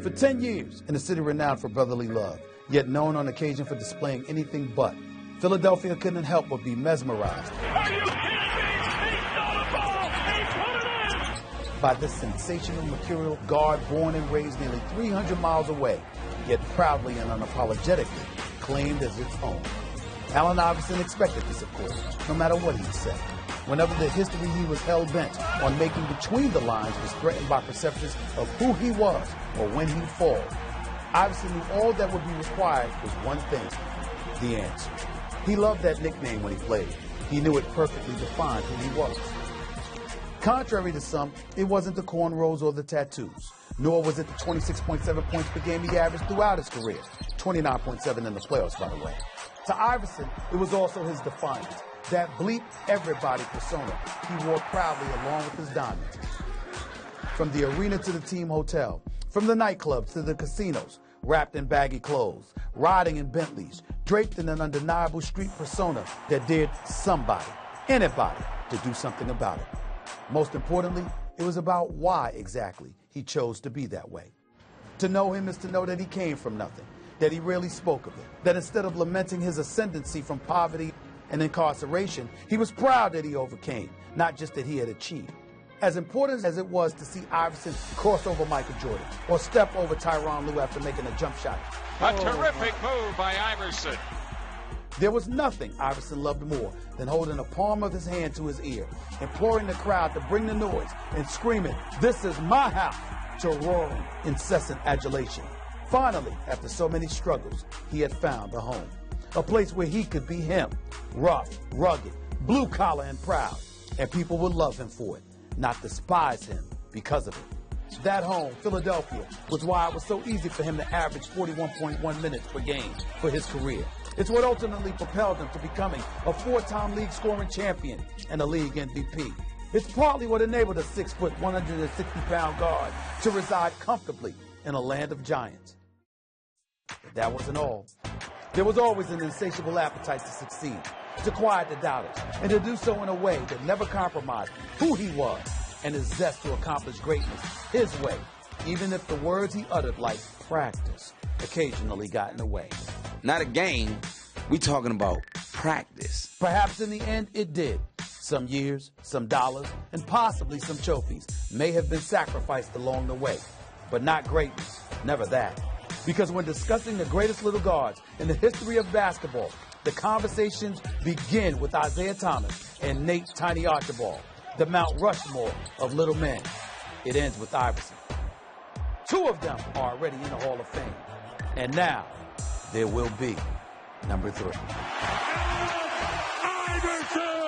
For 10 years, in a city renowned for brotherly love, yet known on occasion for displaying anything but, Philadelphia couldn't help but be mesmerized by this sensational mercurial guard born and raised nearly 300 miles away, yet proudly and unapologetically claimed as its own. Allen Iverson expected this, of course, no matter what he said. Whenever the history he was hell-bent on making between the lines was threatened by perceptions of who he was or when he'd fall, Iverson knew all that would be required was one thing: the answer. He loved that nickname when he played. He knew it perfectly defined who he was. Contrary to some, it wasn't the cornrows or the tattoos, nor was it the 26.7 points per game he averaged throughout his career, 29.7 in the playoffs, by the way. To Iverson, it was also his defiance, that bleep everybody persona he wore proudly along with his diamonds. From the arena to the team hotel, from the nightclubs to the casinos, wrapped in baggy clothes, riding in Bentleys, draped in an undeniable street persona that dared somebody, anybody, to do something about it. Most importantly, it was about why exactly he chose to be that way. To know him is to know that he came from nothing, that he rarely spoke of it, that instead of lamenting his ascendancy from poverty and incarceration, he was proud that he overcame, not just that he had achieved. As important as it was to see Iverson cross over Michael Jordan or step over Tyronn Lue after making a jump shot. A terrific move by Iverson. There was nothing Iverson loved more than holding the palm of his hand to his ear, imploring the crowd to bring the noise and screaming, "This is my house," to roaring, incessant adulation. Finally, after so many struggles, he had found a home, a place where he could be him, rough, rugged, blue collar and proud, and people would love him for it, not despise him because of it. That home, Philadelphia, was why it was so easy for him to average 41.1 minutes per game for his career. It's what ultimately propelled him to becoming a 4-time league scoring champion and a league MVP. It's partly what enabled a 6-foot, 160-pound guard to reside comfortably in a land of giants. But that wasn't all. There was always an insatiable appetite to succeed, to quiet the doubters, and to do so in a way that never compromised who he was and his zest to accomplish greatness his way, even if the words he uttered, like practice, occasionally got in the way. Not a game, we talking about practice. Perhaps in the end it did. Some years, some dollars, and possibly some trophies may have been sacrificed along the way, but not greatness, never that. Because when discussing the greatest little guards in the history of basketball, the conversations begin with Isaiah Thomas and Nate Tiny Archibald, the Mount Rushmore of little men. It ends with Iverson. 2 of them are already in the Hall of Fame. And now, there will be number 3. Iverson!